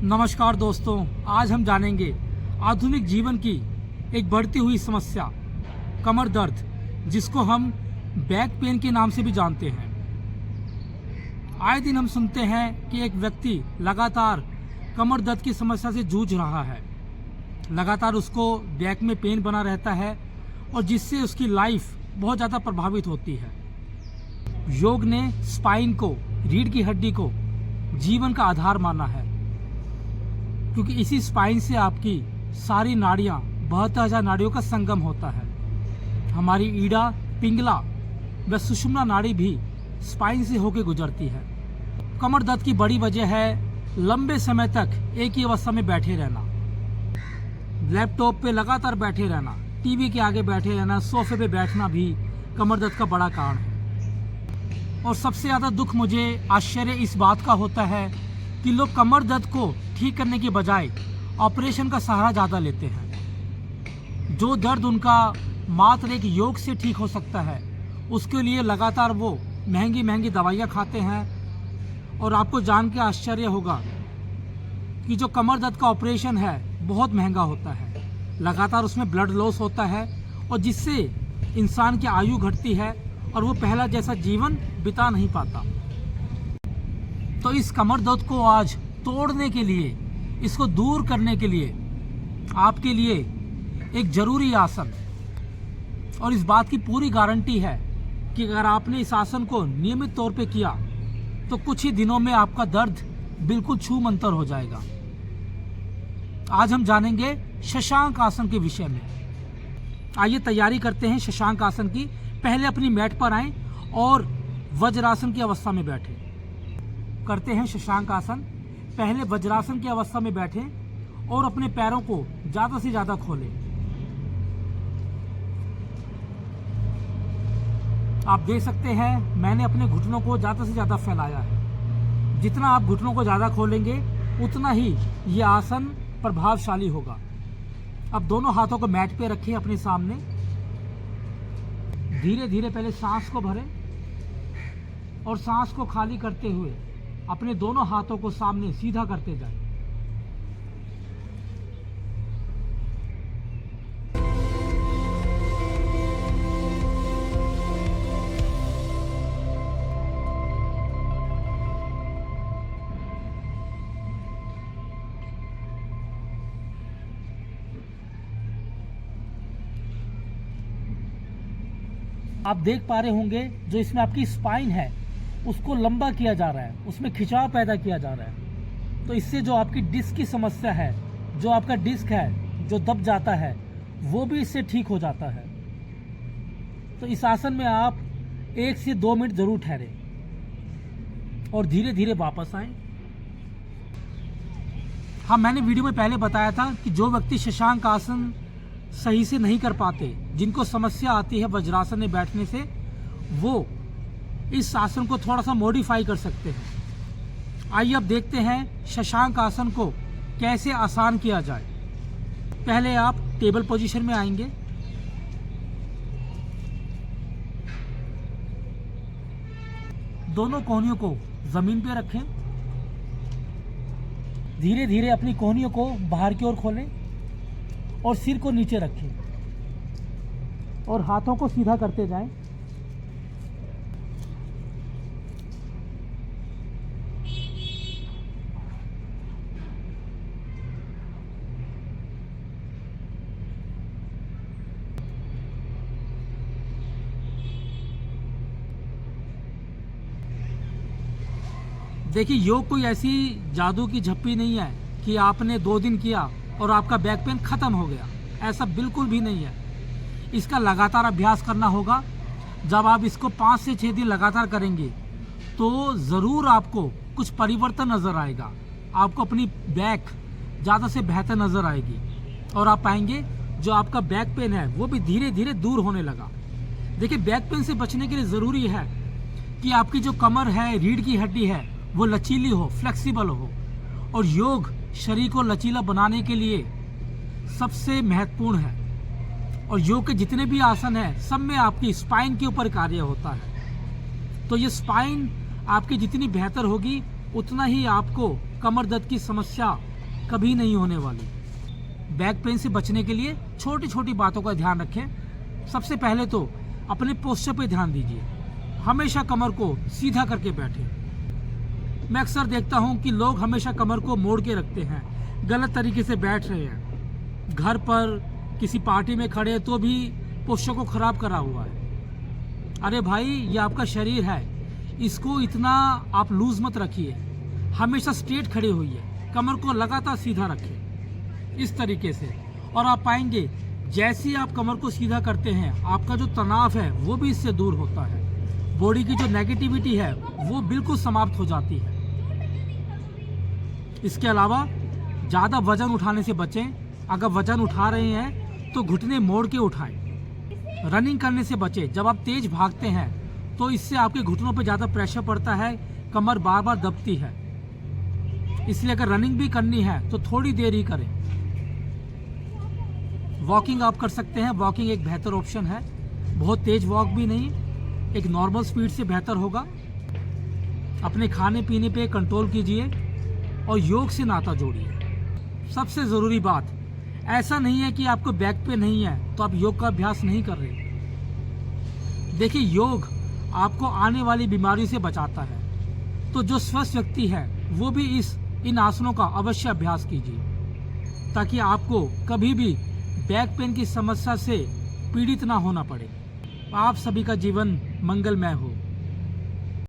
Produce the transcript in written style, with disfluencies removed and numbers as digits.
नमस्कार दोस्तों, आज हम जानेंगे आधुनिक जीवन की एक बढ़ती हुई समस्या कमर दर्द, जिसको हम बैक पेन के नाम से भी जानते हैं। आए दिन हम सुनते हैं कि एक व्यक्ति लगातार कमर दर्द की समस्या से जूझ रहा है। लगातार उसको बैक में पेन बना रहता है और जिससे उसकी लाइफ बहुत ज़्यादा प्रभावित होती है। योग ने स्पाइन को, रीढ़ की हड्डी को जीवन का आधार माना है, क्योंकि इसी स्पाइन से आपकी सारी नाड़ियाँ 72,000 नाड़ियों का संगम होता है। हमारी ईड़ा, पिंगला व सुषुम्ना नाड़ी भी स्पाइन से होकर गुजरती है। कमर दर्द की बड़ी वजह है लंबे समय तक एक ही अवस्था में बैठे रहना, लैपटॉप पे लगातार बैठे रहना, टीवी के आगे बैठे रहना, सोफे पे बैठना भी कमर दर्द का बड़ा कारण है। और सबसे ज़्यादा दुख मुझे, आश्चर्य इस बात का होता है कि लोग कमर दर्द को ठीक करने के बजाय ऑपरेशन का सहारा ज़्यादा लेते हैं। जो दर्द उनका मात्र एक योग से ठीक हो सकता है, उसके लिए लगातार वो महंगी महंगी दवाइयाँ खाते हैं। और आपको जान के आश्चर्य होगा कि जो कमर दर्द का ऑपरेशन है बहुत महंगा होता है। लगातार उसमें ब्लड लॉस होता है और जिससे इंसान की आयु घटती है और वो पहला जैसा जीवन बिता नहीं पाता। तो इस कमर दर्द को आज तोड़ने के लिए, इसको दूर करने के लिए आपके लिए एक जरूरी आसन, और इस बात की पूरी गारंटी है कि अगर आपने इस आसन को नियमित तौर पे किया तो कुछ ही दिनों में आपका दर्द बिल्कुल छूमंतर हो जाएगा। आज हम जानेंगे शशांक आसन के विषय में। आइए तैयारी करते हैं शशांक आसन की। पहले अपनी मैट पर आएं और वज्रासन की अवस्था में बैठें। करते हैं शशांक आसन। पहले वज्रासन की अवस्था में बैठें और अपने पैरों को ज़्यादा से ज़्यादा खोलें। आप देख सकते हैं मैंने अपने घुटनों को ज़्यादा से ज़्यादा फैलाया है। जितना आप घुटनों को ज़्यादा खोलेंगे उतना ही ये आसन प्रभावशाली होगा। अब दोनों हाथों को मैट पे रखें अपने सामने। धीरे धीरे पहले सांस को भरें और सांस को खाली करते हुए अपने दोनों हाथों को सामने सीधा करते जाएं। आप देख पा रहे होंगे जो इसमें आपकी स्पाइन है उसको लंबा किया जा रहा है, उसमें खिंचाव पैदा किया जा रहा है। तो इससे जो आपकी डिस्क की समस्या है, जो आपका डिस्क है जो दब जाता है, वो भी इससे ठीक हो जाता है। तो इस आसन में आप 1 से 2 मिनट जरूर ठहरे और धीरे धीरे वापस आए। हाँ, मैंने वीडियो में पहले बताया था कि जो व्यक्ति शशांक आसन सही से नहीं कर पाते, जिनको समस्या आती है वज्रासन में बैठने से, वो इस आसन को थोड़ा सा मॉडिफाई कर सकते हैं। आइए अब देखते हैं शशांक आसन को कैसे आसान किया जाए। पहले आप टेबल पोजीशन में आएंगे। दोनों कोहनियों को जमीन पे रखें। धीरे धीरे अपनी कोहनियों को बाहर की ओर खोलें और सिर को नीचे रखें और हाथों को सीधा करते जाएं। देखिए, योग कोई ऐसी जादू की झप्पी नहीं है कि आपने 2 दिन किया और आपका बैक पेन खत्म हो गया। ऐसा बिल्कुल भी नहीं है। इसका लगातार अभ्यास करना होगा। जब आप इसको 5 से 6 दिन लगातार करेंगे तो ज़रूर आपको कुछ परिवर्तन नज़र आएगा। आपको अपनी बैक ज़्यादा से बेहतर नज़र आएगी और आप पाएंगे जो आपका बैक पेन है वो भी धीरे धीरे दूर होने लगा। देखिए, बैक पेन से बचने के लिए ज़रूरी है कि आपकी जो कमर है, रीढ़ की हड्डी है, वो लचीली हो, फ्लेक्सिबल हो। और योग शरीर को लचीला बनाने के लिए सबसे महत्वपूर्ण है। और योग के जितने भी आसन हैं सब में आपकी स्पाइन के ऊपर कार्य होता है। तो ये स्पाइन आपकी जितनी बेहतर होगी उतना ही आपको कमर दर्द की समस्या कभी नहीं होने वाली। बैक पेन से बचने के लिए छोटी छोटी बातों का ध्यान रखें। सबसे पहले तो अपने पोस्चर पे ध्यान दीजिए। हमेशा कमर को सीधा करके बैठें। मैं अक्सर देखता हूँ कि लोग हमेशा कमर को मोड़ के रखते हैं, गलत तरीके से बैठ रहे हैं। घर पर किसी पार्टी में खड़े तो भी पोस्चर को खराब करा हुआ है। अरे भाई, ये आपका शरीर है, इसको इतना आप लूज मत रखिए। हमेशा स्ट्रेट खड़े होइए, कमर को लगातार सीधा रखें इस तरीके से, और आप पाएंगे जैसे ही आप कमर को सीधा करते हैं आपका जो तनाव है वो भी इससे दूर होता है। बॉडी की जो नेगेटिविटी है वो बिल्कुल समाप्त हो जाती है। इसके अलावा ज़्यादा वजन उठाने से बचें। अगर वजन उठा रहे हैं तो घुटने मोड़ के उठाएं। रनिंग करने से बचें। जब आप तेज भागते हैं तो इससे आपके घुटनों पर ज़्यादा प्रेशर पड़ता है, कमर बार बार दबती है। इसलिए अगर रनिंग भी करनी है तो थोड़ी देर ही करें। वॉकिंग आप कर सकते हैं। वॉकिंग एक बेहतर ऑप्शन है। बहुत तेज वॉक भी नहीं, एक नॉर्मल स्पीड से बेहतर होगा। अपने खाने पीने पे कंट्रोल कीजिए और योग से नाता जोड़िए। सबसे ज़रूरी बात, ऐसा नहीं है कि आपको बैक पे नहीं है तो आप योग का अभ्यास नहीं कर रहे। देखिए, योग आपको आने वाली बीमारियों से बचाता है। तो जो स्वस्थ व्यक्ति है वो भी इन आसनों का अवश्य अभ्यास कीजिए, ताकि आपको कभी भी बैक पेन की समस्या से पीड़ित ना होना पड़े। आप सभी का जीवन मंगलमय हो।